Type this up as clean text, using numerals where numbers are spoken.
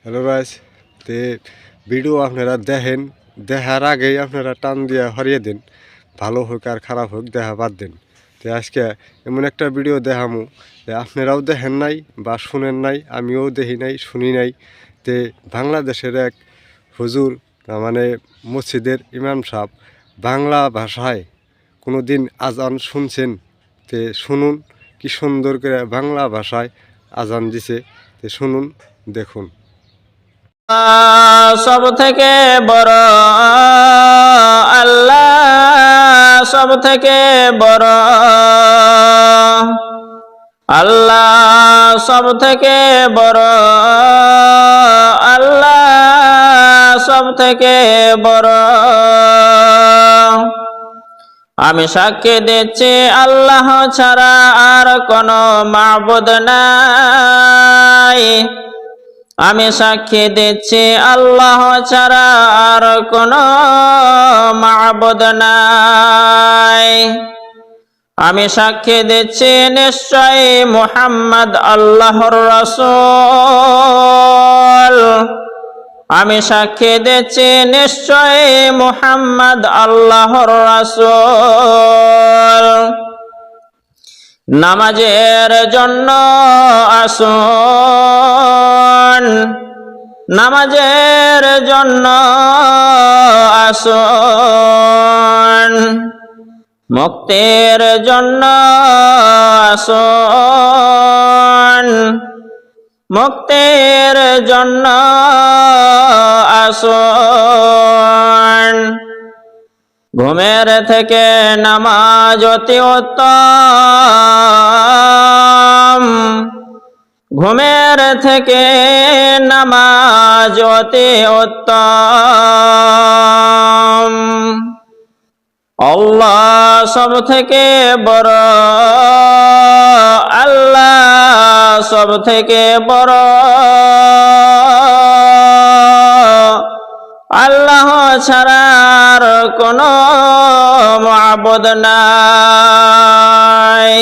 Hello guys, তে video আপনারা দেখেন, দেখার আগেই আপনারা টান দিয়ে হরিয়ে দেন। ভালো হোক আর খারাপ হোক দেখা বাদ দেন। তো আজকে এমন একটা ভিডিও দেখামু যে আপনারাও দেখেন নাই বা শুনেন নাই, আমিও দেখি নাই শুনি নাই। তে বাংলাদেশের এক হুজুর, মানে মসজিদের ইমাম সাহেব, বাংলা ভাষায় কোনো দিন আজান শুনছেন? তে শুনুন কি সুন্দর করে বাংলা ভাষায় আজান দিছে। তে শুনুন, দেখুন। সব থেকে বড় আল্লাহ, সব থেকে বড় আল্লাহ, সব থেকে বড় আল্লাহ, সব থেকে বড়। আমি সাক্ষী দিচ্ছি আল্লাহ ছাড়া আর কোনো মাবুদ নাই। আমি সাক্ষী দিচ্ছি আল্লাহ ছাড়া আর কোনো মাবুদ নাই। আমি সাক্ষী দিচ্ছি নিশ্চয় মুহাম্মদ আল্লাহর রাসূল। আমি সাক্ষী দিচ্ছি নিশ্চয় মুহাম্মদ আল্লাহর রাসূল। নামাজের জন্য আসুন, নামাজের জন্য আসুন, মুক্তির জন্য আসুন, মুক্তির জন্য আসুন। ঘুমের থেকে নামাজ অতি উত্তম, ঘুমের থেকে নামাজ অতি উত্তম। আল্লাহ সব থেকে বড়, আল্লাহ সব থেকে বড়, আল্লাহ ছাড়া আর কোনো মাবুদ নাই।